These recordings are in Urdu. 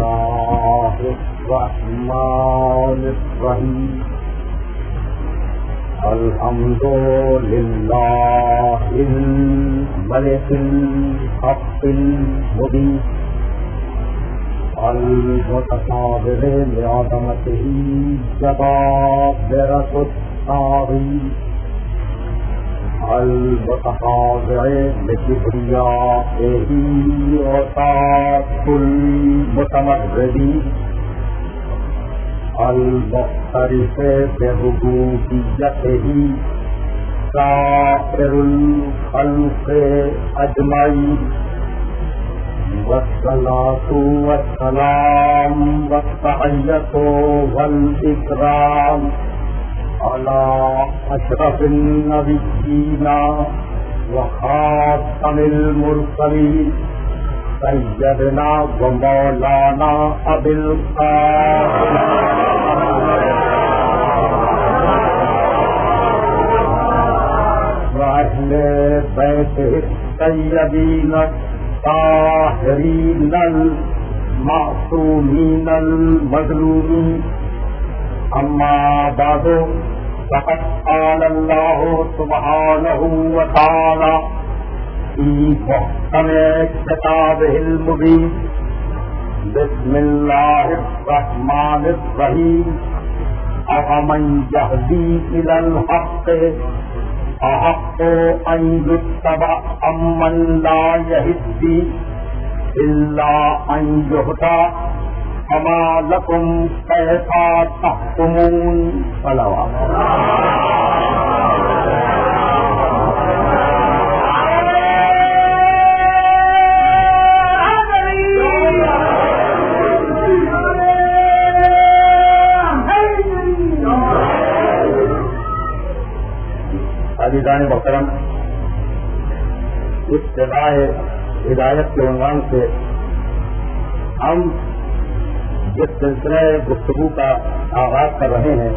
الله الرحمن الرحيم الحمد لله الملك الحق المبين المتصابر لعظمته جبابرة التعظيم المتخاضع لكبريائه وطاعة المتمردين المعترف بربوبيته سائر الخلق أجمعين والصلاة والسلام والتحية والإكرام على أشرف النبيين وخاتم المرسلين سيدنا ومولانا أبي القاسم وأهل بيته الطيبين الطاهرين المعصومين المظلومين. أما بعد فقد قال الله سبحانه وتعالى في محكم كتابه المبين بسم الله الرحمن الرحيم أفمن يهدي إلى الحق أحق أن يتبع أمن لا يهدي إلا أن يهدى فما لكم كيف تحكمون. صلوات عزیزان محترم، ابتدائے ہدایت کے عنوان سے ہم جس سلسلہ گفتگو کا آغاز کر رہے ہیں،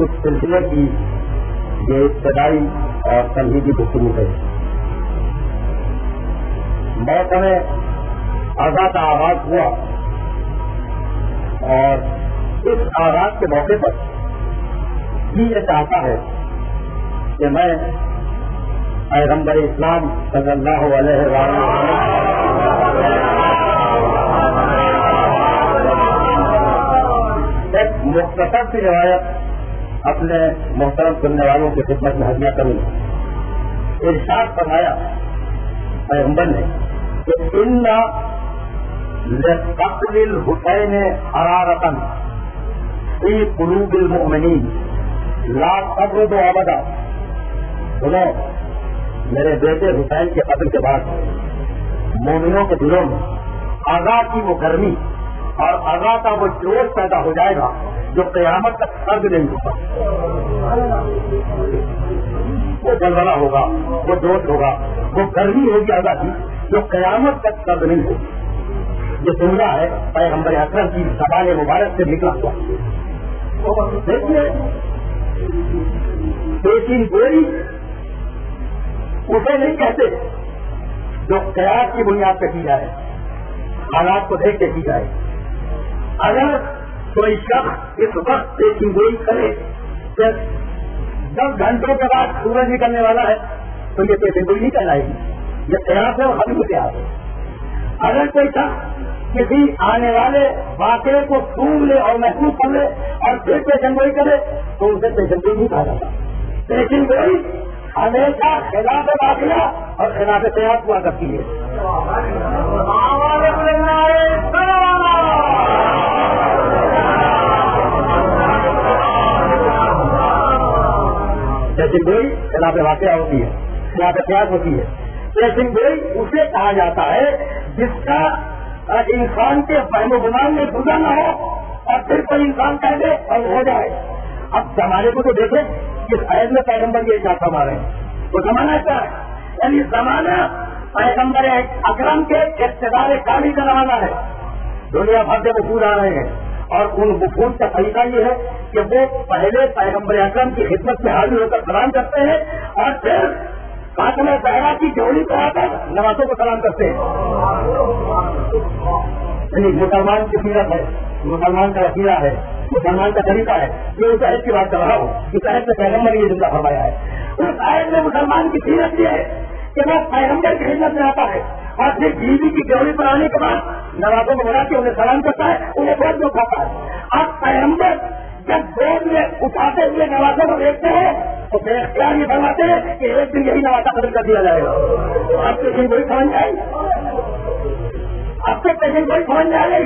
اس سلسلے کی یہ ابتدائی اور تمہیدی گفتگو ہے. موسم آزاد کا آغاز ہوا اور اس آغاز کے موقع پر یہ چاہتا ہے کہ میں پیغمبر اسلام صلی اللہ علیہ وسلم ایک مختصر سی روایت اپنے محترم سننے والوں کی خدمت میں ہدیہ کروں. ارشاد فرمایا پیغمبر نے کہ ان لقتل الحسین حرارة فی قلوب المؤمنین لا تبرد ابدا. سنو، میرے بیٹے حسین کے قتل کے بعد مومنوں کے دلوں میں آغا کی وہ گرمی اور آغا کا وہ جوش پیدا ہو جائے گا جو قیامت تک سرد نہیں ہوگا. وہ جلوہ ہوگا، وہ جوش ہوگا، وہ گرمی ہوگی آغا کی جو قیامت تک سرد نہیں ہوگی. یہ جملہ ہے پیغمبر اکرم کی زبان مبارک سے نکلا ہوا. دیکھیے پیشین گوئی اسے نہیں کہتے جو قیاس کی بنیاد پہ کی جائے، حالات کو دیکھ کے کی جائے. اگر کوئی شخص اس وقت پیشین گوئی کرے کہ 10 گھنٹوں کے بعد سورج نکلنے والا ہے تو یہ پیشین گوئی نہیں کہلائے گی، یہ قیاس ہے اور حقیقت قیاس ہے. اگر کوئی شخص کسی آنے والے واقعے کو سن لے اور محسوس کر لے اور پھر پیشن گوئی کرے تو اسے پیشن گوئی نہیں کہا جاتا. پیشن گوئی ہمیشہ خلاف واقعہ اور خلاف قیاس ہوا کرتی ہے. پیشن گوئی خلاف واقعہ ہوتی ہے، خلاف قیاس ہوتی ہے. پیشن گوئی اسے کہا جاتا ہے جس کا انسان کے فہم و گمان میں گزر نہ ہو اور پھر کوئی انسان کہہ دے اور ہو جائے. اب زمانے کو تو دیکھیں کہ عید میں پیغمبر یہ کیا فرما رہے ہیں. وہ زمانہ کیا ہے؟ یعنی زمانہ پیغمبر اکرم کے اقتدار کامل کا زمانہ ہے. دنیا بھر سے وفود آ رہے ہیں اور ان وفود کا طریقہ یہ ہے کہ وہ پہلے پیغمبر اکرم کی خدمت میں حاضر ہو کر سلام کرتے ہیں اور پھر فاطمہ زہرا کی جوڑی کو آ کر نوازوں کو سلام کرتے ہیں. مسلمان کی سیرت ہے، مسلمان کا وسیلہ ہے، مسلمان کا طریقہ ہے. یہ اس آیت کی بات کر رہا ہوں. اس آیت میں پیغمبر نے یہ جملہ فرمایا ہے. اس آیت میں مسلمان کی سیرت یہ ہے کہ وہ پیغمبر کی خدمت میں آتا ہے اور پھر بیوی کی ڈیوری پر آنے کے بعد نوازوں کو بلا کے انہیں سلام کرتا ہے، انہیں گود میں اٹھاتا ہے. اب پیغمبر جب گود میں اٹھاتے ہوئے نوازوں کو دیکھتے ہیں تو پھر اختیار یہ فرماتے ہیں کہ ایک دن یہی نوازہ قتل کر دیا جائے گا. آپ کے دن وہی سمجھ جائے آپ کے پیشنٹ وہی سمجھ جائے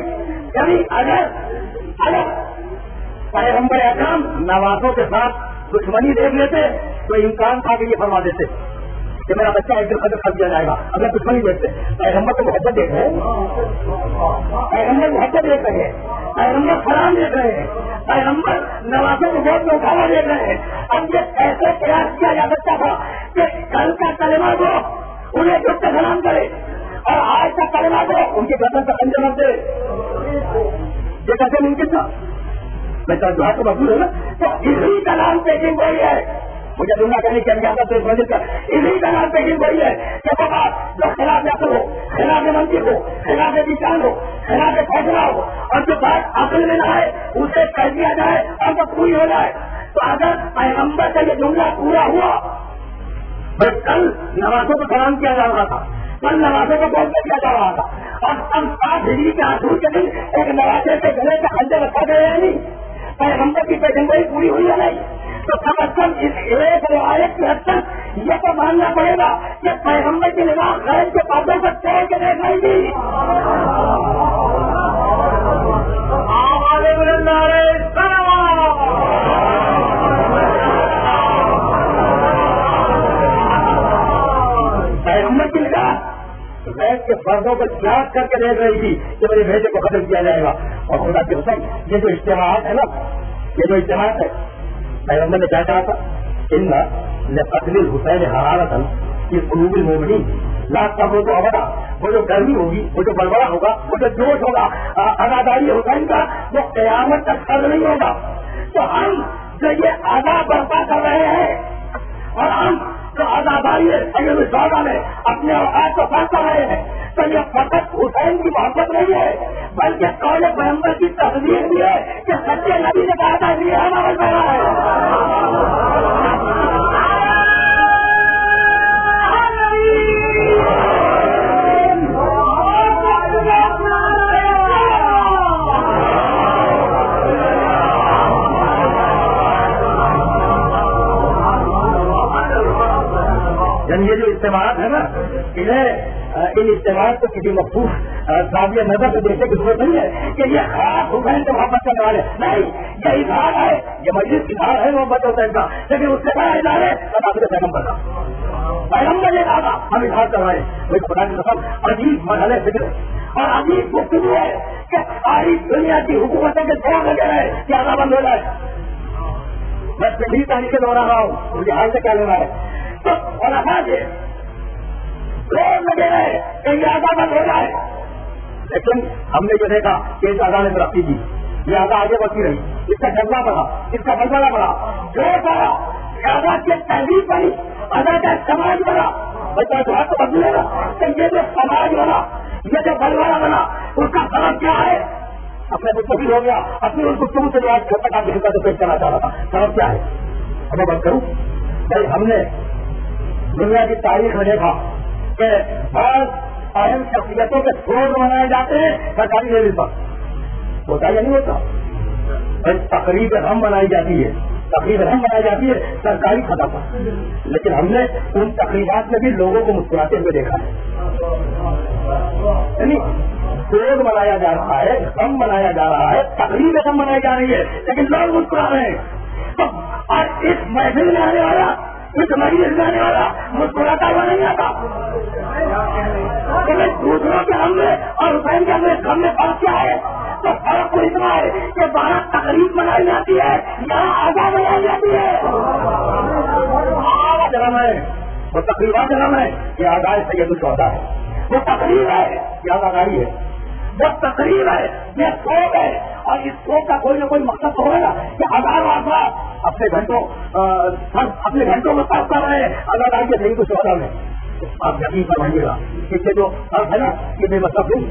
یعنی اگر پیغمبر اکرم نوازوں کے ساتھ دشمنی دیکھ لیتے تو امکان تھا کہ یہ فرما دیتے کہ میرا بچہ ایک دن قتل کر دیا جائے گا. اگر دشمنی دیکھتے پیغمبر کو محبت دیکھ رہے ہیں، پیغمبر محبت دیکھ رہے ہیں، پیغمبر سلام دیکھ رہے ہیں، پیغمبر نوازوں کو بہت اٹھانا دیکھ رہے ہیں. اب یہ ایسے قیاس کیا جا سکتا تھا کہ کل کا کلمہ کو انہیں جب سے سلام کرے اور آج کا کلمہ کو ان کی گردن کا انجام دے. یہ کیسے ممکن تھا؟ میں جو ہے تو مقبول ہے نا. تو اسی کا نام پیکنگ وہی ہے. مجھے دنیا کرنے کی اجازت اسی کا نام پیکنگ وہی ہے کہ بابا جو خلاف عقل ہو، خلاف منطق ہو، خلاف وچان ہو، خلاف فیصلہ ہو اور جو بات عقل میں نہ آئے اسے کہہ دیا جائے اور وہ پوری ہو جائے. تو اگر پیغمبر کا یہ جملہ پورا ہوا، بس کل نوازوں کو سلام کیا جا رہا تھا، کل نوازوں کو بول کیا جا رہا تھا، اور اب 7 ہجری کے آخر کے دن ایک نوازے کے گلے کا خنجر رکھا گیا ہے نہیں. پیغمبر کی پیغمبری پوری ہوئی ہے نہیں. تو کم از کم اس ایک روایت کی حد تک یہ تو ماننا پڑے گا کہ پیغمبر کی نگاہ غیر کے پردوں پر توڑ کے دیکھ رہی تھی. پیغمبر کی نگاہ غیر کے پردوں پر یاد کر کے دیکھ رہی تھی کہ میرے بیٹے کو قتل کیا جائے گا. اور خدا کی قسم یہ جو اجتماعات ہے نا، یہ جو اجتماعات ہے، پیغمبر نے کیا کہا تھا؟ ان لقتل الحسین حرارت کی قلوب المؤمنین لا صبر تو ابدا. وہ جو گرمی ہوگی، وہ جو بڑبڑا ہوگا، وہ جو جوش ہوگا اداداری حسین کا، وہ قیامت تک ختم نہیں ہوگا. تو ہم جو یہ آزاد برپا کر رہے ہیں اور ہم جو آزاداری سودا میں اپنے اوقات کو پڑھ کر رہے ہیں، تو یہ فقط حسین کی محبت نہیں ہے بلکہ قول پیغمبر کی تصدیق بھی ہے کہ سچے نبی نے کہا تھا یہ عمل کر رہا ہے. یہ جو اجتماعات ہے نا، ان اجتماعات کو کسی مخصوص زاویہ نظر سے دیکھنے کی ضرورت نہیں ہے کہ یہ خاص حسین سے محبت کرنے والے نہیں. یہ اظہار ہے، یہ مجلس کی اظہار ہے محبت حسین کا، لیکن اس سے بڑا اظہار ہے خطاب پیغمبر کا. پیغمبر نے کہا ہم اظہار کر رہے ہیں. وہ خدا کی قسم عجیب مرحلے فکر اور عجیب گفتگو ہے کہ ساری دنیا کی حکومتوں کے چھوڑ لگے رہے کہ آگاہ بند ہو جائے. میں پہلی تاریخ سے دوہرا رہا ہوں، مجھے حال سے کیا لینا ہے. تو علماء کے لوگ لگے رہے کہ یہ آگاہ بند ہو جائے، لیکن ہم نے جو دیکھا کہ اس آگاہ نے ترقی کی، یہ آگاہ آگے بڑھتی رہی، اس کا جذبہ بڑھا، اس کا بلبلہ بڑھا، جو بڑھا آگاہ کی تہذیب بڑھی، آگاہ کا سماج بنا. بچہ جو ہے تو بدلے گا کہ یہ جو سماج بنا، یہ جو بلبلہ بنا، اس کا سبب کیا ہے؟ اپنے مستقبل ہو گیا. اپنی اس گفتگو سے جو آج گھر تک آپ کی خدمت پیش کرنا چاہ رہا تھا، سبب کیا ہے؟ اب میں بات کروں بھائی، ہم نے دنیا کی تاریخ میں دیکھا کہ بعض اہم شخصیتوں کے فروغ منائے جاتے ہیں سرکاری لیول پر. ہوتا یا نہیں ہوتا؟ بھائی تقریب ہم منائی جاتی ہے، تقریب ہم منائی جاتی ہے سرکاری سطح پر، لیکن ہم نے ان تقریبات میں بھی لوگوں کو مسکراتے ہوئے دیکھا ہے. یعنی فروغ منایا جا رہا ہے، ہم منایا جا رہا ہے، تقریب ہم منائی جا رہی ہے، لیکن لوگ مسکرا رہے ہیں. اور اس محفل میں آنے والا، اس مجلس میں آنے والا مسکراتا ہوا نہیں آتا. دوسروں کے ہم میں اور حسین کے ہم میں فرق کیا ہے؟ تو فرق تو اتنا ہے کہ باہر تقریب منائی جاتی ہے، یہاں آزاد منائی جاتی ہے. جنم ہے وہ تقریبات، جنم ہے یہ آزاد سید الشہداء ہے. وہ تقریب ہے یہ آزاداری ہے، وہ تقریب ہے یہ سوچ ہے. اور اس سوچ کا کوئی نہ کوئی مقصد تو ہوگا کہ ہزاروں افراد اپنے گھنٹوں میں صرف کر رہے ہیں آزاداری کے سید الشہداء میں. آپ یقین کروائیے گا کہ جو فرق ہے نا یہ بے مطلب نہیں.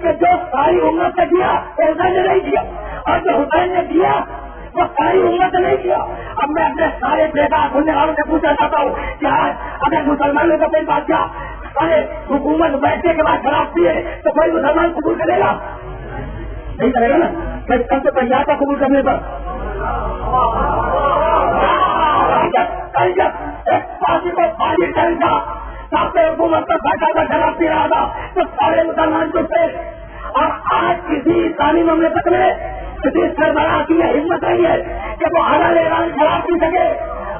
کہ جو ساری امت نے دیا وہ حسین نے نہیں دیا، اور جو حسین نے دیا وہ ساری امت نے نہیں دیا۔ اب میں اپنے سارے بیکار سننے والوں سے پوچھنا چاہتا ہوں کہ آج اگر مسلمانوں کا کوئی بادشاہ سارے حکومت بیٹھنے کے بعد شراب پیے تو کوئی مسلمان قبول کرے گا؟ نہیں کرے گا نا، پھر کم سے تیار تھا قبول کرنے پر۔ جب ایک پارٹی کو پانی کرتا ساتھ حکومت کا بیٹھا تھا شراب پی رہا تھا تو سارے مسلمان چپ تھے، اور آج کسی اسلامی مملکت میں کسی سربراہ کی یہ ہمت نہیں ہے کہ وہ اعلیٰ اعلان شراب پی سکے،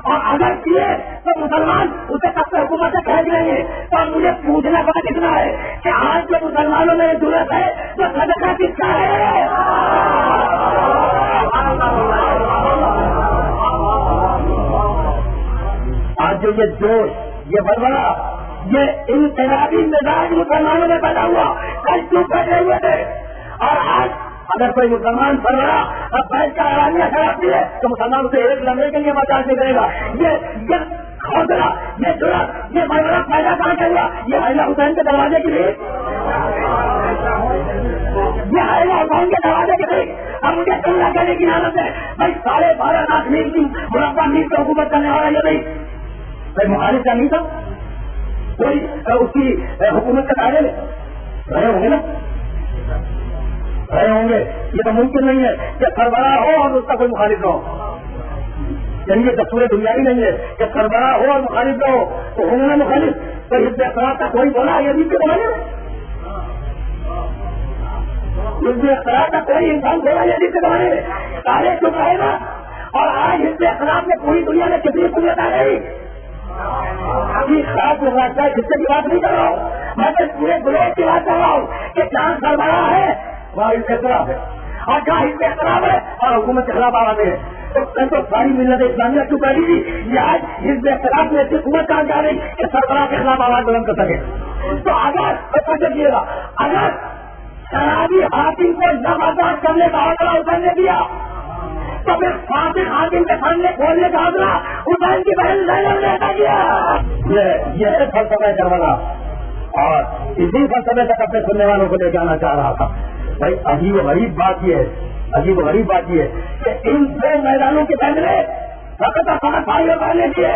اور اگر کیے تو مسلمان اسے کب سے حکومت سے کہہ دیں گے۔ تو مجھے پوچھنا کا اتنا ہے کہ آج جو مسلمانوں میں ضرورت ہے تو صدقہ کس کا ہے؟ آج جو یہ جوش، یہ بڑبڑا، یہ انقلابی مزاج مسلمانوں میں پیدا ہوا، کل کیوں بیٹھے ہوئے تھے؟ اور آج اگر کوئی مسلمان سربراہ اب بیٹھ کا اعلانیہ شراب ہے تو مسلمان اسے ایک لمحے کے لیے برداشت نہیں کرے گا۔ یہ حوصلہ، یہ جرأت، یہ بڑبڑا پیدا کہاں سے ہوا؟ یہ اعلیٰ حسین کے دروازے کے لیے، یہ اعلیٰ حسین کے دروازے کے لیے۔ اب مجھے اللہ کہنے کی عادت ہے بھائی 12.5 لاکھ میل کی مربع میل کی حکومت کرنے والا یہ نہیں بھائی مخالف کا نہیں تھا کوئی اس کی حکومت کے دائرے میں رہے ہوں گے نا، رہے ہوں گے۔ یہ تو ممکن نہیں ہے کہ سربراہ ہو اور اس کا کوئی مخالف نہ ہو، یعنی یہ دستور دنیاوی نہیں ہے کہ سربراہ ہو اور مخالف نہ ہو تو ہوں گے نا مخالف۔ تو اس اختلاف کا کوئی بولا یہ نہیں کہ بولے، اس اختلاف کا کوئی انسان بولا یہ نہیں کہ بولے، سارے چپ رہے گا۔ اور آج اس اختلاف میں پوری دنیا میں کتنی قوت آ گئی، ابھی خاص لگتا ہے حصے کی بات نہیں کر رہا ہوں، میں تو پورے گروہ کی بات کر رہا ہوں کہ جہاں سربراہ ہے وہاں اس کے خلاف ہے، اور جہاں اس کے خلاف ہے اور حکومت کے خلاف آواز ہے۔ تو ساری ملت اسلامیہ کیوں کہہ رہی تھی یہ آج اس کے خلاف میں ایسی قوت کہاں جا رہی کہ سربراہ کے خلاف آواز بلند کر سکے۔ تو اگر سوچیے گا، اگر شرابی حاکم کو نہ برداشت کرنے کا حوصلہ حسین نے دیا تو پھر فاسق حاکم کے سامنے کھولنے کا حوصلہ حسین کی بہن زینب نے عطا کیا۔ یہ ہے فلسفہ کربلا، اور اسی فلسفے تک اپنے سننے والوں کو لے جانا چاہ رہا تھا۔ بھائی عجیب و غریب بات یہ ہے، عجیب و غریب بات یہ ہے کہ ان دو میدانوں کے فیصلے فقط اور بھائی اور بہنیں دیے،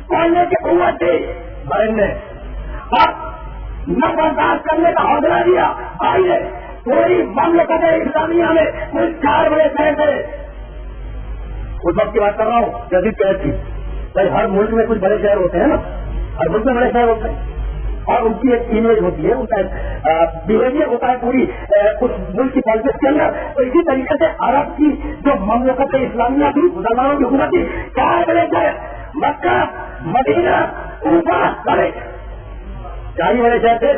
کھولنے کی قوت تھی بہن نے، اور نہ برداشت کرنے کا حوصلہ دیا بھائی نے۔ پوری مملکت اسلامیہ میں کل 4 بڑے شہر تھے، اس وقت کی بات کر رہا ہوں جدید شہر کی۔ بھائی ہر ملک میں کچھ بڑے شہر ہوتے ہیں نا، ہر ملک میں بڑے شہر ہوتے ہیں، اور ان کی ایک امیج ہوتی ہے، ان کا بہیویئر ہوتا ہے پوری اس ملک کی پالیٹکس کے اندر۔ تو اسی طریقے سے عرب کی جو مملکت اسلامیہ تھی، مسلمانوں کی حکومت تھی، 4 بڑے شہر، مکہ، مدینہ، کوفہ، بڑے 4 بڑے شہر تھے۔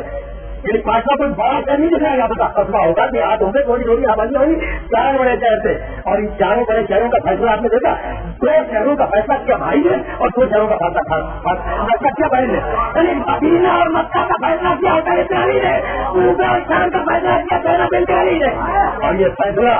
یعنی 5 کوئی بڑا شہر نہیں دکھایا جاتا تھا، قصبہ ہوگا کہ ہاتھ ہوں گے، تھوڑی تھوڑی آبادی ہوگی، 4 بڑے شہر تھے۔ اور ان 4 بڑے شہروں کا فیصلہ آپ نے دیکھا، 2 شہروں کا فیصلہ کیا بھائی نے اور 2 شہروں کا فیصلہ کیا بہن نے، یعنی مدینہ اور مکہ کا فیصلہ کیا ہوتا ہے علی نے، کوفہ اور شام کا فیصلہ کیا زینب بنت علی نے۔ اور یہ فیصلہ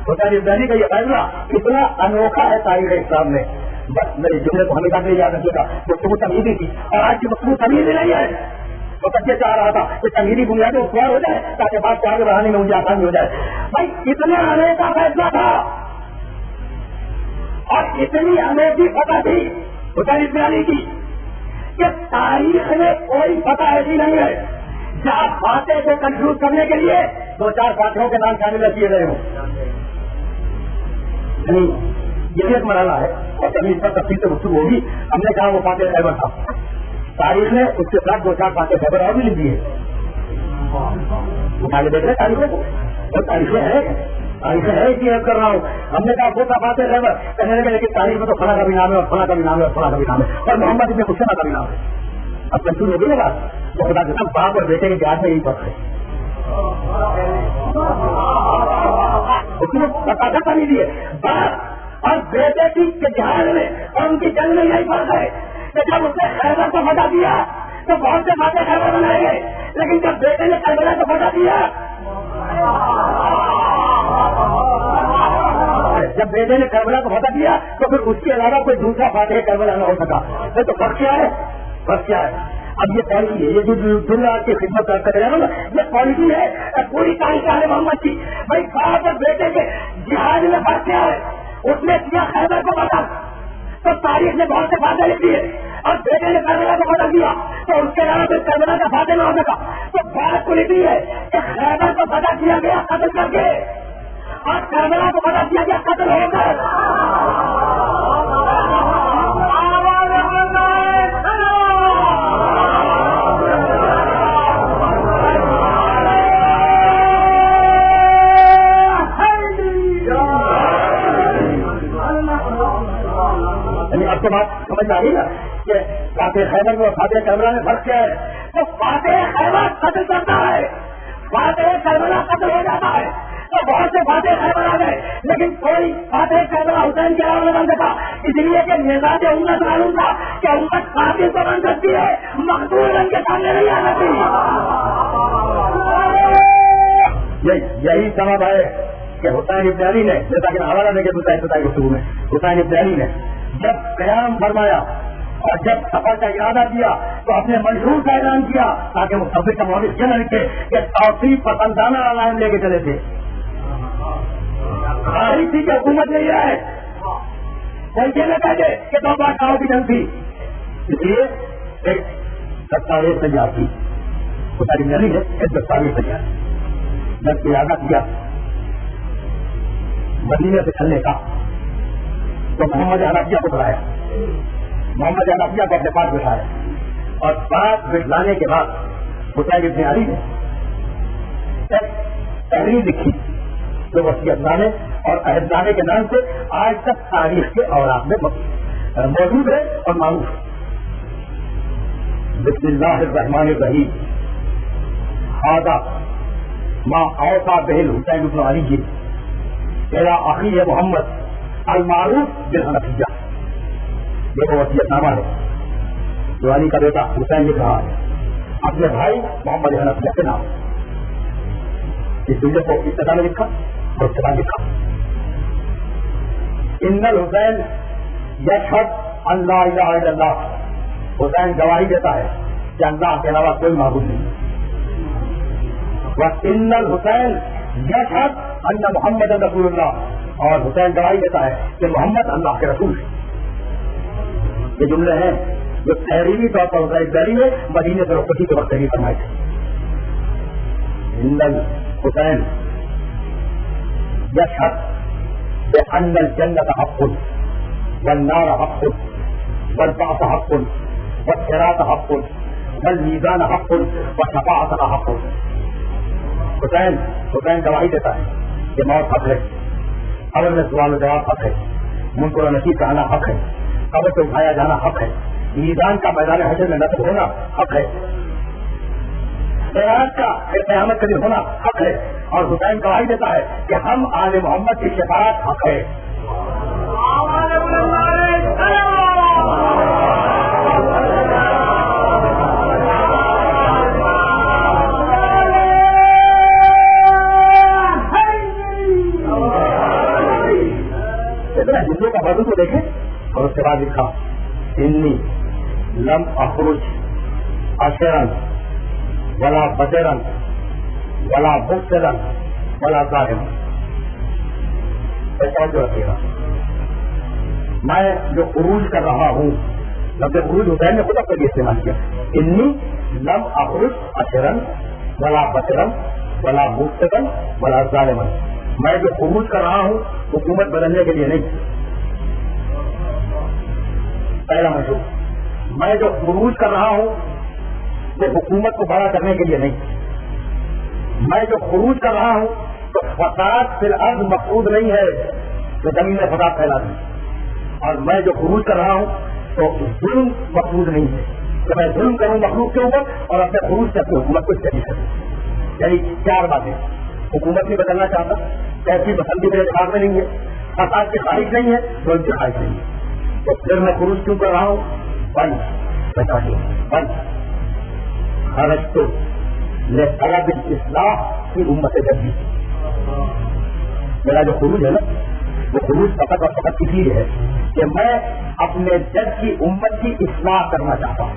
حسین بن علی کا یہ فیصلہ اتنا انوکھا ہے تاریخ اسلام میں۔ بس میرے جملے کو ہمیشہ نہیں یاد رکھے گا، گفتگو تمیزی تھی، اور آج کی گفتگو تمیزی نہیں ہے۔ تو بچے چاہ رہا تھا کہ تمیزی بنیادیں استوار ہو جائے تاکہ بات کو آگے بڑھانے میں مجھے آسانی ہو جائے۔ بھائی اتنے انوکھا فیصلہ تھا اور اتنی انوکھی فتح تھی حسین بن علی کی کہ تاریخ میں کوئی فتح ایسی نہیں ہے جہاں فاتح کو کنفیوز کرنے کے لیے 2-4 فاتحوں کے نام شامل کیے گئے ہوں۔ یہ بھی ایک مرحلہ ہے اور کبھی اس پر تفصیل سے گفتگو ہوگی۔ ہم نے کہا وہ فاتح خیبر تھا، تاریخ نے اس کے ساتھ 2-4 فاتح خیبر اور بھی لکھ دیے، اٹھا کے دیکھ رہے تاریخوں کو، اور تاریخیں ہیں اس لیے کر رہا ہوں۔ ہم نے کہا وہ فاتح خیبر، کہنے لگے لیکن تاریخ میں تو فلاں کا بھی نام ہے اور فلاں کا بھی نام ہے اور فلاں کا بھی نام ہے اور محمد ابن مسلمہ کا بھی نام ہے۔ اب کنفیوز ہو گئی نا بات، تو خدا کے ساتھ باپ اور بیٹے کے ہاتھ میں یہی فرق ہے، اس میں پتا نہیں دیے باپ اور بیٹے کی جہاد میں اور ان کی جنگ میں یہی فرق ہے کہ جب اس نے خیبر کو ہٹا دیا تو بہت سے فاتح خیبر بنائے گئے، لیکن جب بیٹے نے کربلا کو ہٹا دیا، جب بیٹے نے کربلا کو ہٹا دیا تو پھر اس کے علاوہ کوئی دوسرا فاتح کربلا نہ ہو سکا۔ تو فرق کیا ہے؟ فرق کیا ہے؟ اب یہ پالیسی ہے، یہ جو دنیا کی خدمت کر رہے ہیں نا، یہ پالیسی ہے پوری تاریخ محمد کی. بھائی صاحب بیٹے کے جہاد میں فرق کیا ہے؟ اس نے کیا خیبر کو بدل، تو تاریخ نے بہت سے فائدے لکھ دیے، اور بیٹے نے کربلا کو بدل دیا تو اس کے علاوہ پھر کربلا کا فائدہ نہ ہو سکا. تو بات کو لکھی ہے کہ خیبر کو بدل کیا گیا قتل کر کے، اور کربلا کو بدل کیا گیا قتل ہو کر. اب تو بات سمجھ آ رہی نا کہ فاتح خیبر میں اور فاتح کربلا میں فرق کیا ہے. تو فاتح خیبر قتل کرتا ہے، فاتح کربلا قتل ہو جاتا ہے. تو بہت سے فاتح خیبر آ گئے، لیکن کوئی فاتح کربلا حسین کے علاوہ بن سکا، اس لیے کہ مزاج امت معلوم تھا کہ امت قاتل تو بن سکتی ہے، مقتول بن کے سامنے نہیں آ سکتی. یہی سبب ہے کہ حسین ابن علی نے، جیسا کہ حوالہ دے کے بتائی گفتگو میں، حسین ابن علی نے جب قیام فرمایا اور جب سفر کا ارادہ کیا تو اپنے منشور کا اعلان کیا تاکہ وہ سفر کا مورد یہ نہ لکھے کہ توصیف پسندانہ علائم لے کے چلے تھے. تھی کہ حکومت نہیں ہے، کوئی یہ نہ کہتے کہ تو بادشاہوں کی جنگ تھی. اس لیے ایک دستاویز تیار کی، حسین ابن علی نے ایک دستاویز تیار جب ارادہ کیا مدینے سے چلنے کا تو محمد حنفیہ کو بلایا، محمد حنفیہ کو اپنے پاس بٹھایا، اور پاس بٹھلانے کے بعد حسین ابن علی نے ایک تحریر لکھی جو وصیت نامے اور عہد نامے کے نام سے آج تک تاریخ کے اوراق میں موجود ہے اور معروف ہے. بسم اللہ الرحمن الرحیم. هذا ما اوصى به الحسین بن علی الى اخیہ محمد المعروف بالحنفیہ. یہ وہ وصیت نامہ ہے جو علی کا بیٹا حسین لکھ رہا ہے اپنے بھائی محمد حنفیہ کے نام. اس ویڈیو کو ابتدا میں لکھا اور اس کے بعد لکھا ان الحسین یشہد ان لا الہ الا اللہ. حسین گواہی دیتا ہے کہ اللہ کے علاوہ کوئی معبود نہیں. وَإِنَّ الْحُسَيْنَ يَشْهَدُ أَنَّ مُحَمَّدًا رَسُولُ اللَّهِ. اور حسین گواہی دیتا ہے کہ محمد اللہ کے رسول ہے. یہ جملے ہیں جو تحریری طور پر حسین بحری نے مدینے سے رخصتی کے وقت تحریر فرمائے تھے. ان الحسین یشہد بأن الجنة حق والنار حق والبعث حق والصراط حق والمیزان حق والشفاعة حق. حسین گواہی دیتا ہے کہ موت حق ہے، قبر میں سوال و جواب حق ہے، منکر و نکیر کا آنا حق ہے، قبر سے اٹھایا جانا حق ہے، میزان کا میدان حشر میں نصب ہونا حق ہے، صراط کا قیامت کے دن ہونا حق ہے. اور حسین گواہی دیتا ہے کہ ہم آل محمد کی شفاعت حق ہے. ہندو کا بدو کو دیکھیں اور اس کے بعد لکھا انی لم اخرج اشرن ولا بشرن ولا مبتلا ولا ظالما. جو رکھے گا میں جو خروج کر رہا ہوں، لفظ خروج حسین نے خود اپنے لیے استعمال کیا. انی لم اخرج اشرن ولا بشرن ولا مبتلا ولا ظالما. میں جو خروج کر رہا ہوں حکومت بدلنے کے لیے نہیں. پہلا مشہور، میں جو خروج کر رہا ہوں وہ حکومت کو بڑا کرنے کے لیے نہیں. میں جو خروج کر رہا ہوں تو فساد فی الارض مقصود نہیں ہے جو زمین میں فساد پھیلا دیں. اور میں جو خروج کر رہا ہوں تو ظلم مقصود نہیں ہے کہ میں ظلم کروں مخلوق کے اوپر اور اپنے خروج سے اپنی حکومت کو استعمال کروں. یعنی چار باتیں: حکومت نہیں بدلنا چاہتا، کیسی پسندی میرے دماغ میں نہیں ہے، فساد کی خواہش نہیں ہے، ظلم کی خواہش نہیں ہے. تو پھر میں خروج کیوں کر رہا ہوں؟ خرج تو طلب الاصلاح کی امت جدی. میرا جو خروج ہے نا وہ خروج فقط اور فقط اس لیے ہے کہ میں اپنے جد کی امت کی اصلاح کرنا چاہتا ہوں.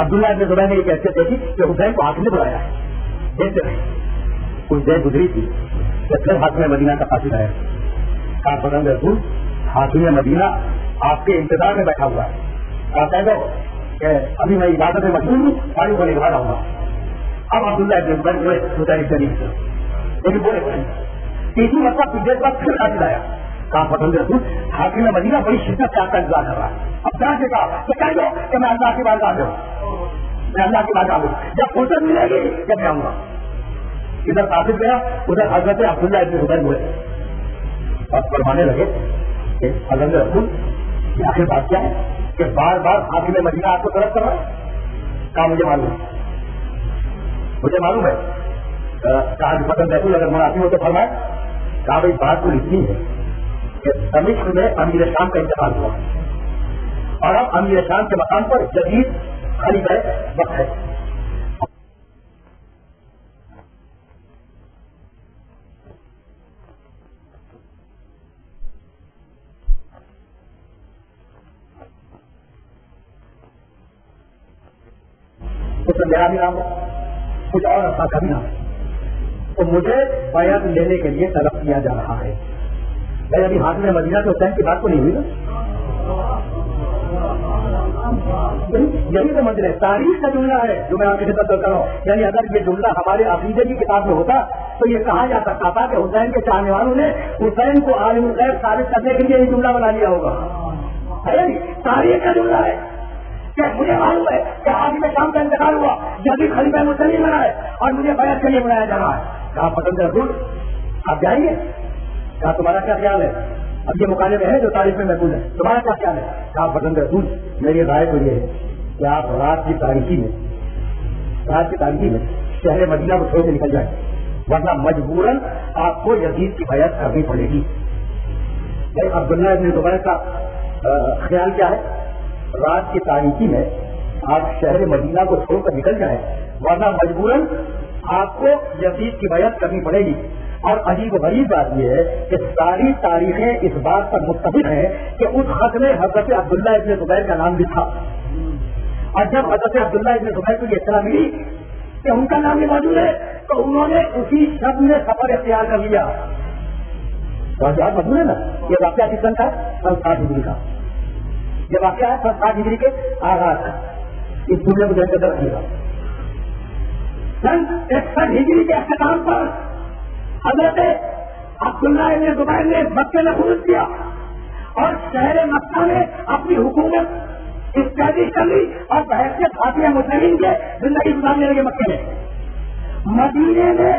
عبداللہ ابن زبیر نے یہ کیسے دیکھی کہ حسین کو حاکم نے بلایا ہے. دیکھتے رہے کچھ دیر گزری تھی کہ پھر حاکم مدینہ کا قاصد آیا. کہا پسند رسول حاکم مدینہ آپ کے انتظار میں بیٹھا ہوا ہے. کہا کہہ دو کہ ابھی میں عبادت میں مشغول ہوں, پانی کو نکال آؤں گا. اب عبداللہ ابن زبیر ہوئے حسین شریف سے لیکن بولے تیسری مرتبہ پچھلے بعد پھر قاصد آیا. کہا پسند رسول حاکم مدینہ بڑی شدت سے آپ کا انتظار کر رہا ہے. اب کیا سے کہا کہ کہہ دو کہ میں اللہ کی بات آ ہوں, میں اللہ کی بات آ ہوں, جب فرصت ملے گی جب جاؤں گا. ادھر قاصد گیا, ادھر حضرت عبداللہ ابن زبیر ہوئے اور فرمانے لگے کہ حضرت رسول یہ آخر بات کیا ہے کہ بار بار حاکم مدینہ آپ کو طلب کر رہا ہے. کہا مجھے معلوم ہے. کہا پسند رسول اگر مناسب ہو تو فرمائے. کہا بھائی بات تو اتنی ہے کہ دمشق میں امیر شام کا انتقال ہوا اور اب امیر شام کے مقام پر جدید خلیفہ وقت ہے. کچھ میرا بھی نام ہے, کچھ اور افسا کا بھی نام ہے, تو مجھے بیعت لینے کے لیے طلب کیا جا رہا ہے. میں ابھی حاکم مدینہ کے حسین کی بات کو نہیں ہوئی نا, یہی تو منزل ہے. تاریخ کا جملہ ہے جو میں آپ کے خدمت کر رہا ہوں. یعنی اگر یہ جملہ ہمارے عقیدے کی کتاب میں ہوتا تو یہ کہا جا سکتا تھا کہ حسین کے چاہنے والوں نے حسین کو عالم الغیب ثابت کرنے کے لیے یہ جملہ بنا لیا ہوگا. تاریخ کا جملہ ہے کہ مجھے معلوم ہے کہ حاکم شام کا انتقال ہوا, جدید خلیفہ مسلم بنا ہے اور مجھے بیعت کے لیے بنایا جا رہا ہے. کہا پسند رسول آپ جائیں گے. کہا تمہارا کیا خیال ہے؟ اب یہ مقالے میں ہے جو تاریخ میں محفوظ ہے, تمہارا کیا خیال ہے؟ کہا پسند رسول میری رائے تو یہ ہے کہ آپ رات کی تاریخی میں شہر مدینہ کو چھوڑ کے نکل جائیں, ورنہ مجبوراً آپ کو یزید کی بیعت کرنی پڑے گی. عبداللہ ابن زبیر کا خیال کیا ہے؟ رات کی تاریخی میں آپ شہر مدینہ کو چھوڑ کر نکل جائیں, ورنہ مجبوراً آپ کو یزید کی بیعت کرنی پڑے گی. اور عجیب و غریب بات یہ ہے کہ ساری تاریخیں اس بات پر متفق ہیں کہ اس خط میں حضرت عبداللہ ابن زبیر کا نام بھی تھا, اور جب حضرت عبداللہ ابن زبیر کو یہ اطلاع ملی کہ ان کا نام بھی موجود ہے تو انہوں نے اسی شب میں سفر اختیار کر لیا. بات موجود ہے نا, یہ واقعہ کس سن کا ہے؟ 7 ہجری کا. یہ واقعہ ہے 7 ہجری کے آغاز کا. اس دنیا کو جیسے رکھیے گا. سن 61 ہجری کے اختتام پر حضرت عبداللہ ابن زبیر نے مکے میں خروج کیا اور شہر مکہ میں اپنی حکومت اسٹیبلش کر لی اور بحیثیت حاکم مسلمین کے زندگی گزارنے لگے. مکے میں مدینے میں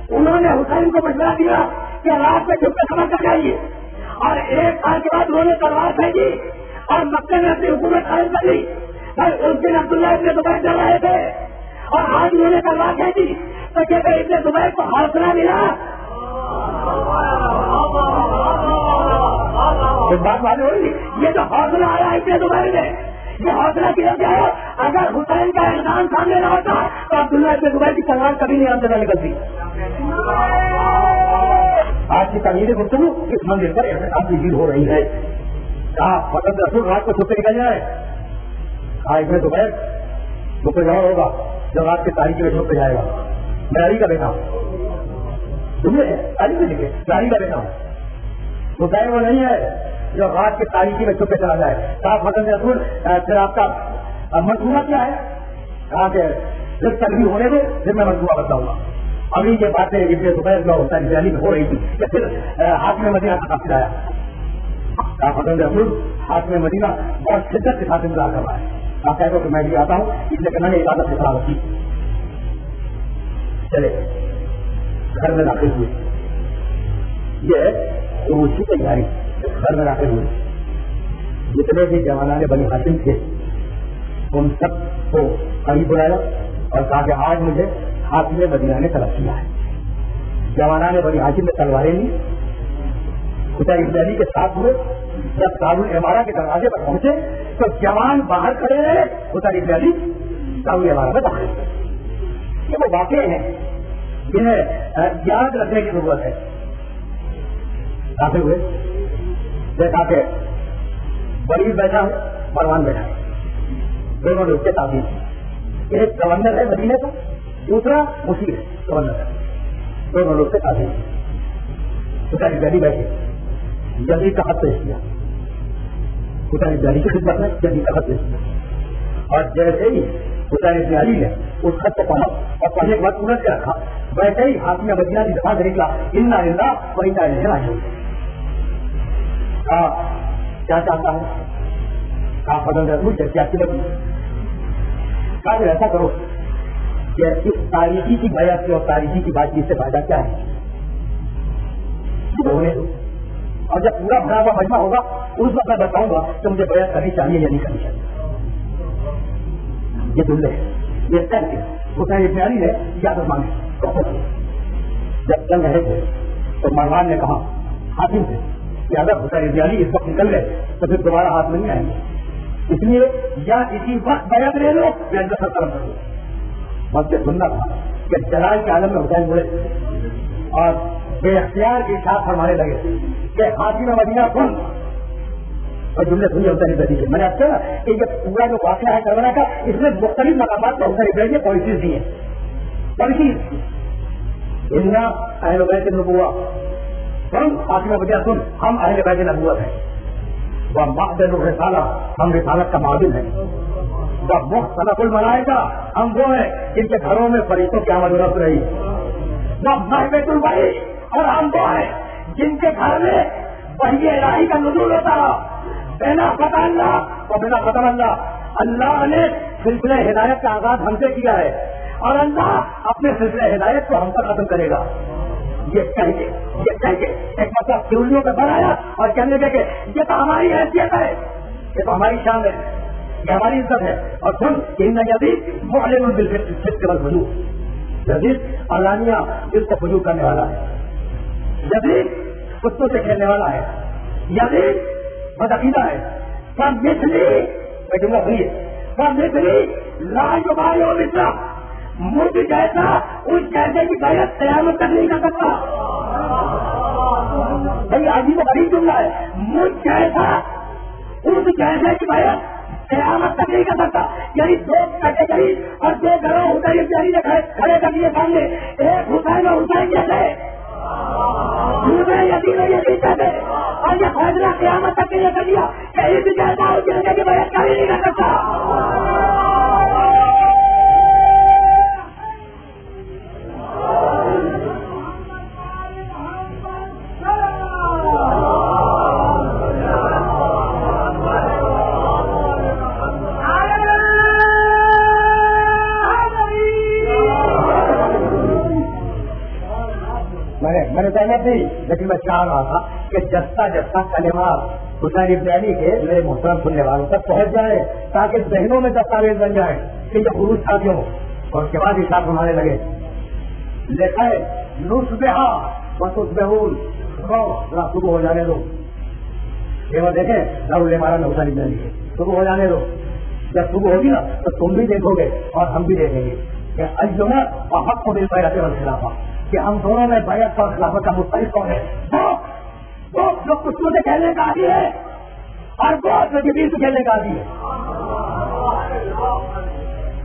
انہوں نے حسین کو مشورہ دیا کہ رات میں چھپ کے سفر کر جائیے, اور 1 سال کے بعد انہوں نے تلوار پھینکی اور مکے میں اپنی حکومت قائم کر لی. اس دن عبداللہ ابن زبیر چل رہے تھے اور آج انہوں نے تلوار پھینکی تو کہتے ابن زبیر کو حوصلہ ملا. بات معلوم ہوئی, یہ جو حوصلہ آیا ابن زبیر میں, یہ حوصلہ کیا گیا ہے. اگر حسین کا احسان سامنے نہ ہوتا تو عبداللہ ابن زبیر کی تلوار کبھی نہیں آتے نہ نکلتی. آج کی تعمیر گفتگو اس منزل پر احتساب کی بھیڑ ہو رہی ہے. کہا پسند رسول رات کو چھپ کے نکل جائے. کہا ابن زبیر چھپ کے جانا ہوگا جب رات کی تاریخی میں چھپ کے جائے گا. میں علی کا بیٹا ہوں, تمہیں علی سے لکھے میں علی کا بیٹا ہوں. حسین وہ نہیں ہے جو رات کی تاریخی میں چھپ کے چلا جائے. کہا پسند رسول پھر آپ کا منصوبہ کیا ہے؟ کہا کہ جب تنظیم ہونے دے پھر میں منصوبہ بتاؤں گا. ابھی یہ باتیں ابن زبیر جو حسین کی علی میں ہو رہی تھی کہ پھر حاکم مدینہ کا قاصد آیا. کہا پسند رسول حاکم مدینہ بہت شدت کے ساتھ انتظار کر رہا ہے. آپ کہہ دو کہ میں بھی آتا ہوں, اس لیے کہ میں نے عبادت سے خراب کی. چلے گھر میں داخل ہوئے, یہ روسی تیاری گھر میں داخل ہوئے. جتنے بھی جوانان بنی ہاشم تھے ان سب کو قریب بلایا اور کہا کہ آج مجھے حاکم مدینہ نے طلب کیا ہے. جوانان بنی ہاشم نے تلواریں لی, خدائی ابن علی کے ساتھ ہوئے. جب دارل امارہ کے دروازے پر پہنچے تو جوان باہر کھڑے رہے, خدائی ابن علی دارل امارہ میں داخل ہوئے. یہ وہ واقعے ہیں جنہیں یاد رکھنے کی ضرورت ہے. داخل ہوئے, دیکھا کہ بڑی بیٹھا ہے, مروان بیٹھا ہے, دونوں نے اس کے تعبیر کی. ایک گورنر ہے مدینے کا، دوسرا مشیر ہے گورنر ہے، دونوں لوگ سے کافی خدا کی گاڑی بیٹھے جلدی کا خط پیش کیا، خدا کی گاڑی کی خدمت میں جلدی کا خط پیش کیا، اور جیسے ہی خدا کی گاڑی نے اس خط کو پڑھا اور پڑھنے کے بعد الٹ کے رکھا، ویسے ہی ہاتھ میں مدینہ کی دفاع نکلا، انا للہ و انا الیہ راجعون۔ کیا چاہتا ہے کہا فضل رسول جیسے آپ کی بات کہا کہ ایسا کرو کہ اس تاریخی کی بیعت کی اور تاریخی کی بات چیت سے فائدہ کیا ہے، ہونے دو، اور جب پورا بھرا ہوا مجمع ہوگا اس وقت میں بتاؤں گا کہ مجھے بیعت کرنی چاہیے یا نہیں کرنی چاہیے۔ یہ دلے یہ کر کے حسین ابن علی نے اجازت مانگی۔ جب چل رہے تھے تو مروان نے کہا حاکم سے کہ اگر حسین ابن علی اس وقت نکل گئے تو پھر دوبارہ ہاتھ نہیں آئیں گے، اس لیے یا اسی وقت بیعت لے لو یا اندر طرف کر دو۔ مجھے سننا تھا کہ جلال کے عالم میں حسین بولے اور بے اختیار کے ساتھ فرمانے لگے کہ حاکم مدینہ کون، اور جملے سنی حسین ابن علی سے۔ میں نے کہا کہ یہ پورا جو واقعہ ہے کربلا کا اس میں مختلف مقامات پر حسین ابن علی نے پالیسیز دی ہیں، پالیسیز اننا اہل بیت النبوہ، ہم حاکم مدینہ سن ہم اہل بیت نبوت ہیں، وہ معدن الرسالہ ہم رسالت کا معدن ہے، وہ مختلف الملائکہ ہم وہ ہیں جن کے گھروں میں فرشتوں کی آمد و رفت رہی، وہ محبت الوحی اور ہم وہ ہیں جن کے گھر میں وحی الہی کا نزول ہوتا رہا، بنا فتح اللہ اور بنا فتح اللہ۔ اللہ نے سلسلہ ہدایت کا آغاز ہم سے کیا ہے اور اللہ اپنے سلسلہ ہدایت کو ہم پر ختم کرے گا۔ یہ کہہ کے ایک مطلب کیولیوں پہ بنایا اور کہنے لگے کہ یہ تو ہماری حیثیت ہے، یہ تو ہماری شان ہے، یہ ہماری عزت ہے، اور سن ان یزید معلم بالفسق والفجور، یزید علانیہ اس کو فجور کرنے والا ہے، یزید کتوں سے کھیلنے والا ہے، یزید بدعقیدہ ہے، سب مثلی میں جملہ سنیے، سب مثلی لا یبایع مثلہ، مجھ جیسا اس جیسے کی بیعت قیامت تک نہیں کر سکتا۔ بھائی عجیب و غریب جملہ ہے، مجھ جیسا اس جیسے کی بیعت قیامت تک نہیں کر سکتا، یعنی دو کیٹیگری اور دو گھروں حسین ابن علی نے کھڑے کر دیے سامنے، ایک حسین اور حسین جیسے، دوسرے یزید اور یزید جیسے، اور یہ فیصلہ قیامت تک کے لیے کر دیا کہ اس جیسا اس جیسے کی بیعت کبھی نہیں کر سکتا۔ میں نے سہمت نہیں، لیکن میں چاہ رہا تھا کہ جستا کلمات حسین ابن علی کے میرے محترم سننے والوں تک پہنچ جائے تاکہ ذہنوں میں دستاویز بن جائے کہ یہ عروج شادیوں، اور اس کے بعد اشارت بنانے لگے لکھا ہے نصبحا وتصبحون، ذرا صبح ہو جانے دو، یہ وہ دیکھیں دارالامارہ میں حسین ابن علی کے صبح ہو جانے دو، جب صبح ہوگی نا تو تم بھی دیکھو گے اور ہم بھی دیکھیں گے کہ الجمع وحق بالبیعۃ والخلافہ، کہ ہم دونوں میں بیعت اور خلافت کا مستحق کون ہے، وہ جو کچھ سے کہنے کا عادی ہے اور وہ جو جبریل سے کہنے کا عادی ہے،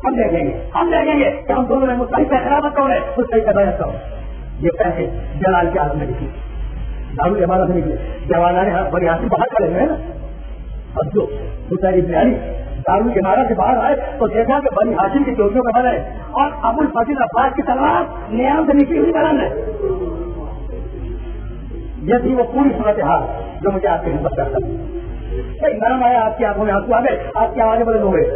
ہم دیکھیں گے کہ ہم دونوں میں مستحق کا خلافت کون ہے، مستحق کا بیعت کون ہے۔ یہ کہے جلال کے عالم میں لکھی، دارالامارہ سے نکلے، جوانان بڑی حاصل باہر کھڑے ہوئے ہیں نا، اب جو حسین ابن علی دارالامارہ سے باہر آئے تو دیکھا کہ بنی ہاشم کی چوٹیوں کا بنا ہے اور ابو الفضل عباس کی تلوار نیام سے نکلی ہوئی بلند ہے۔ یہ تھی وہ پوری صورتحال جو مجھے آپ کی خدمت کرتا ہے۔ نرم آیا، آپ کی آنکھوں میں آنسو آ گئے، آپ کی آوازیں بلند ہو گئے،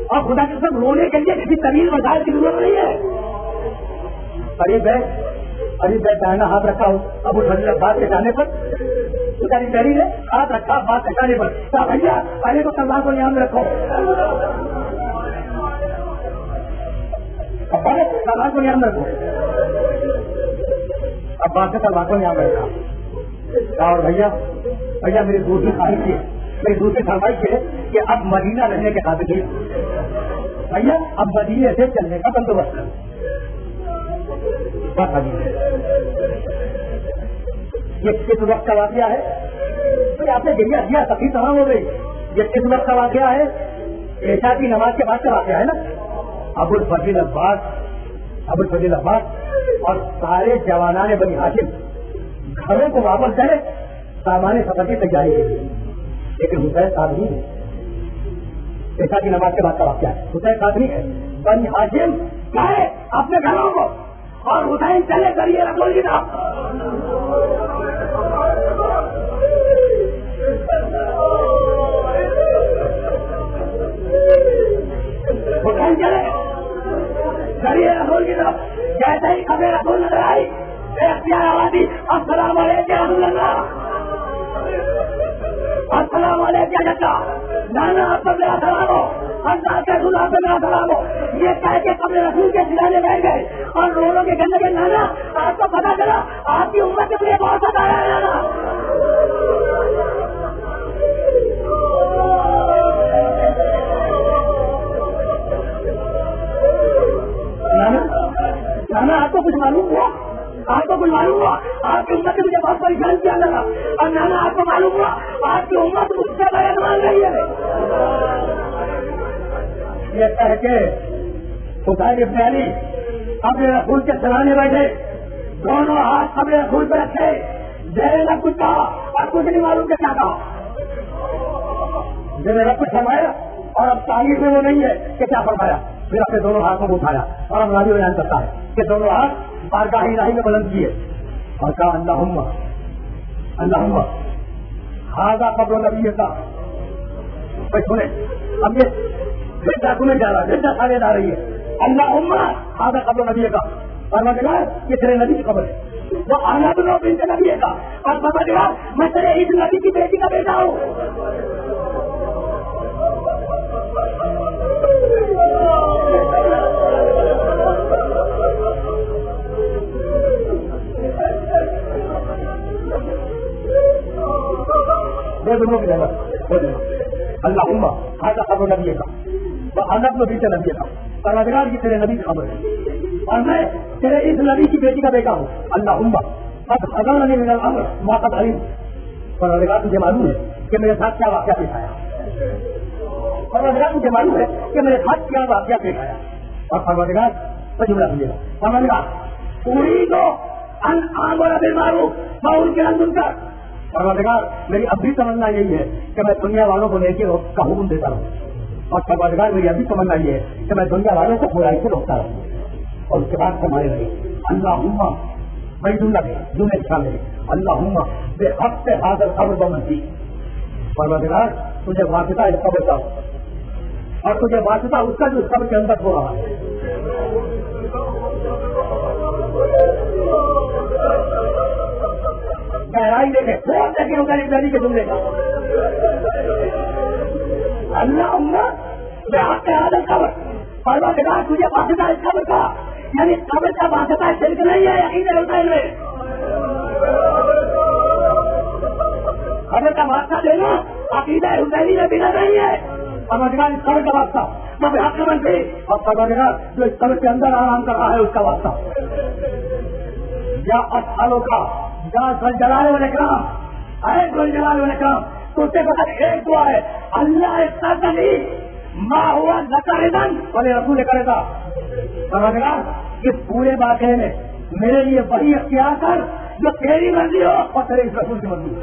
اور خدا کے ساتھ رونے کے لیے کسی طویل وسائل کی ضرورت نہیں ہے۔ قریب دائنا ہاتھ رکھا ہو ابو الفضل عباس کے جانے پر، حسین ابن علی نے ہاتھ رکھا بات کٹانے پر، بھیا پہلے تو تلوار کو نیام میں رکھو، تلوار کو نیام میں رکھو، اب بات سے تلوار کو نیام میں رکھا، اور بھیا میری دوسری خواہش ہے، میری دوسری فرمائش ہے کہ اب مدینہ رہنے کے قابل نہیں، بھیا اب مدینے سے چلنے کا بندوبست کرو۔ یہ کس وقت کا واقعہ ہے؟ آپ نے دنیا دیا تقریب تمام ہو گئی، یہ کس وقت کا واقعہ ہے؟ عشاء کی نماز کے بعد کا واقعہ ہے نا. ابوالفضل عباس اور سارے جوانان بنی ہاشم گھروں کو واپس کرے سامان سفر کی تیاری کے لیے. لیکن حسین صاحب نہیں ہے. عشاء کی نماز کے بعد کا واقعہ ہے. حسین صاحب نہیں ہے. بنی ہاشم گئے اپنے گھروں کو اور حسین چلے کریے رسول کی طرف. حسین چلے کریے رسول کی طرف. جیسے ہی خبر رسول نظر آئی اختیار آبادی السلام علیکم رسول اللہ. السلام علیکم چچا نانا آپ کا میرا سلام ہو. اللہ کے رسول آپ کا میرا سلام ہو. یہ کہہ کے قبر رسول کے سرانے بیٹھ گئے اور رولوں کے گندے کے نانا آپ کو پتا چلا آپ کی امت کے لیے بہت ستایا ہے نانا. نانا آپ کو کچھ معلوم ہوا؟ آپ کو کچھ معلوم ہوا آپ کی امت نے مجھے بہت پریشان کیا لگا. اور نانا آپ کو معلوم ہوا آپ کی امت مجھ سے بیعت مان رہی ہے. یہ کہہ کے حسین ابن علی قبر رسول کے سرانے بیٹھے دونوں ہاتھ قبر رسول پہ رکھے. جیسے نہ کچھ کہا اور کچھ نہیں معلوم کہ کیا کہا. جیسے نہ کچھ فرمایا اور اب تعریف میں وہ نہیں ہے کہ کیا فرمایا. پھر اپنے دونوں ہاتھوں کو اٹھایا اور اب راضی بیان کرتا ہے کہ دونوں ہاتھ بارگاہ الہی میں بلند کیے اور کہا اللہم ھذا قبر نبی کا. سنے اب یہ پھر ڈاکومنٹ جا رہا ہے پھر دستاویز آ رہی ہے. اللہم ھذا قبر نبی کا. پروردگار یہ تیرے نبی کی قبر ہے. وہ احمد بنت نبی کا. اور پروردگار میں تیرے اس نبی کی بیٹی کا بیٹا ہوں. اللہم ھذا قبر نبی کا وانت بنت نبی کا. پروردگار یہ تیرے نبی کی خبر ہے اور میں تیرے اس نبی کی بیٹی کا بیٹا ہوں. اللہم قد حضرنی من الامر ما قد علمت. پروردگار تجھے معلوم ہے کہ میرے ساتھ کیا واقعہ پیش آیا. پروردگار تجھے معلوم ہے کہ میرے ساتھ کیا واقعہ پیش آیا. اور پروردگار جملہ دیجیے گا پروردگار پوری کو ان آمر بالمعروف ونہی عن المنکر. پروردگار میری اب بھی تمنا یہی ہے کہ میں دنیا والوں کو نیکی کا حکم دیتا رہوں. اور پروردگار میری ابھی تمنا یہ ہے کہ میں دنیا والوں کو برائی سے روکتا رہوں. اور اس کے بعد ہمارے لگے اللہم بڑی جملہ جملے شامل ہے اللہم بحق ھذا القبر بمنزل. پروردگار تجھے واسطہ اس قبر کا اور تجھے واسطہ اس کا جو اس قبر کے اندر ہو رہا ہے. گہرائی دیکھے بہت دیکھے ہوگا نبی کے جملے کا. اللہم بحق ھذا القبر. پروردگار تجھے واسطہ اس قبر کا یعنی قبر کا واسطہ شرک نہیں ہے یقین حسین میں. قبر کا واسطہ دینا عقیدہ حسینی میں بنا نہیں ہے. پروردگار اس قبر کا واسطہ وہ بحق بنتے اور پروردگار جو اس قبر کے اندر آرام کر رہا ہے اس کا واسطہ. یا اصحابوں کا یا ذوالجلال والاکرام اے ذوالجلال والاکرام تو اس سے فقط ایک دعا ہے اللہ استغنی ما ہوا ذکرن والے رسول کرے گا. پروردگار اس پورے واقعے میں میرے لیے وہی اختیار کر جو تیری مرضی ہو اور تیرے اس رسول کی مرضی ہو.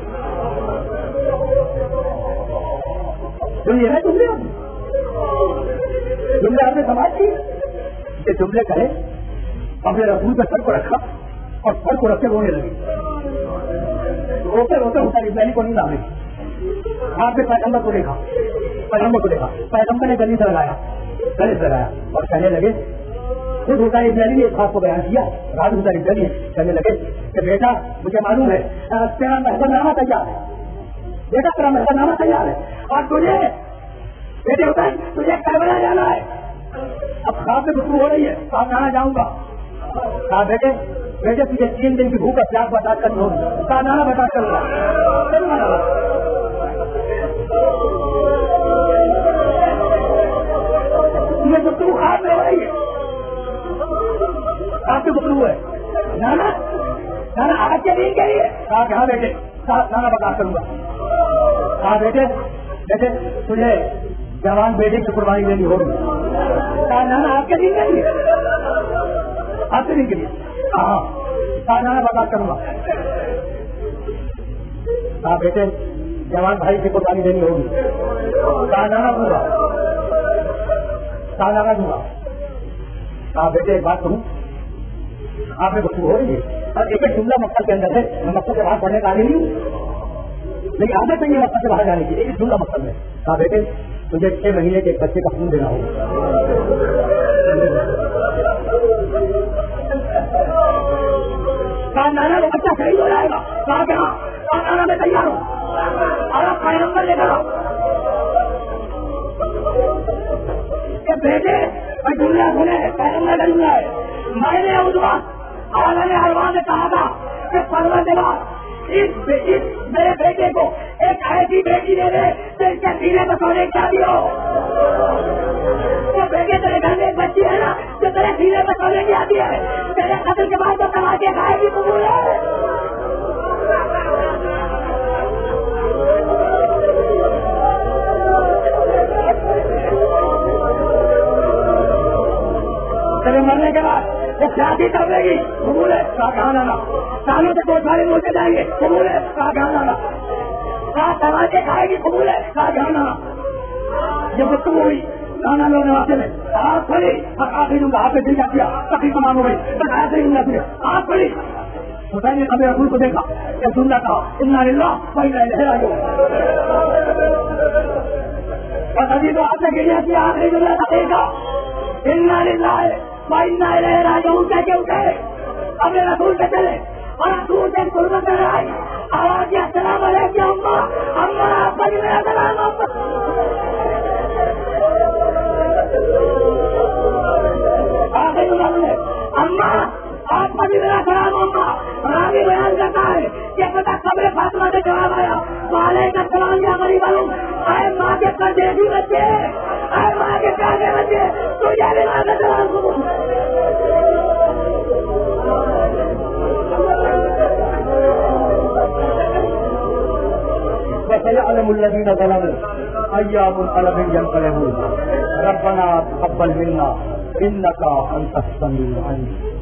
یہ ہے جملے آپ نے سماج کی یہ جملے کہے اپنے رسول کے سر کو رکھا اور سر کو رکھ کے رونے لگے. روتے روتے حسین ابن علی کو نیند آ گئی. آپ نے پیغمبر کو دیکھا پیغمبر نے گلی سے لگایا اور کہنے لگے خود حسین ابن علی نے اس بات کو بیان کیا. راز حسین ابن علی کہنے لگے کہ بیٹا مجھے معلوم ہے تیرا محضر نامہ تیار ہے. بیٹا تیرا محضر نامہ تیار ہے اور تجھے بیٹے حسین تجھے کربلا جانا ہے. اب خواب میں گفتگو ہو رہی ہے آپ کہاں جاؤں گا. کہا بیٹے تجھے 3 دن کی بھوک اور پیاس برداشت کرنی ہوگی. کہا نانا برداشت کروں گا. یہ گفتگو خواب میں ہو رہی ہے آپ کی گفتگو ہے. نانا آج کے دن کے لیے کہا کہ ہاں بیٹے نانا برداشت کروں گا. کہا بیٹے تجھے جوان بیٹے کی قربانی دینی ہوگی. نانا آپ کے لیے نہیں آپ کے لیے ہاں نانا بتا کروں گا. ہاں بیٹے جوان بھائی کی قربانی دینی ہوگی. نانا دوں گا نانا دوں گا. ہاں بیٹے ایک بات کہوں آپ نے گفتگو ہو رہی ہے اور ایک جملہ مقصد کے اندر ہے. میں مقصد سے باہر پڑھنے کا نہیں ہوں لیکن آنا چاہیے مقصد سے باہر جانے کی. ایک جملہ مقصد ہے. ہاں بیٹے تجھے 6 مہینے کے ایک بچے کا خون دینا ہوگا. نانا وہ بچہ شہید ہو جائے گا. کہاں کہاں نانا میں تیار ہوں اور آپ فائل نمبر لے کر آؤ. بیٹے میں جملہ سنے فائل نمبر کا جملہ ہے. میں نے اس وقت حلوان نے کہا تھا کہ پروردگار اس میرے بیٹے کو ایک ایسی بیٹی دے دے تو اس کے سینے پر سونے کیا دی ہو. وہ بیٹے تیرے گھر میں ایک بچی ہے نا جو تیرے سینے پر سونے کی آتی ہے. تیرے قتل کے بعد تو کما کے کھائے گی قبول ہے. تیرے مرنے کے بعد وہ شادی کر لے گی قبول ہے. کہاں لانا سالوں سے 2 سال ملتے جائیں گے قبول ہے. کہاں لانا کما کے کھائے گی قبول ہے. کہاں لانا یہ گفتگو ہوئی گانا لوگ نواسے میں آپ کھڑی آخری دوں گا. آپ نے دل کا کیا تقریب تمام ہو گئی بتایا سے دوں گا پھر آپ کھڑی حسین نے اپنے رسول کو دیکھا کہ سننا کہا انا للہ و انا الیہ راجعون. اور ابھی تو آپ نے گریا کیا آخری جملہ تقریر کا انا للہ و انا الیہ راجعون کہہ کے اٹھے اپنے رسول سے چلے اور رسول سے قربت کر آئی. آواز کیا السلام علیکم اماں اماں آپ کا میرا سلام. اماں آپ کا بھی میرا سلام. اماں راوی بیان کرتا ہے کہ پتا قبر فاطمہ سے جواب آیا وعلیکم السلام یا غریب علوم. اے ماں کے پردیسی بچے اے ماں کے پیارے بچے تجھے بھی ماں کا سلام قبول. وسيعلم الذين ظلموا أي منقلب ينقلبون. ربنا تقبل منا إنك أنت السميع العليم.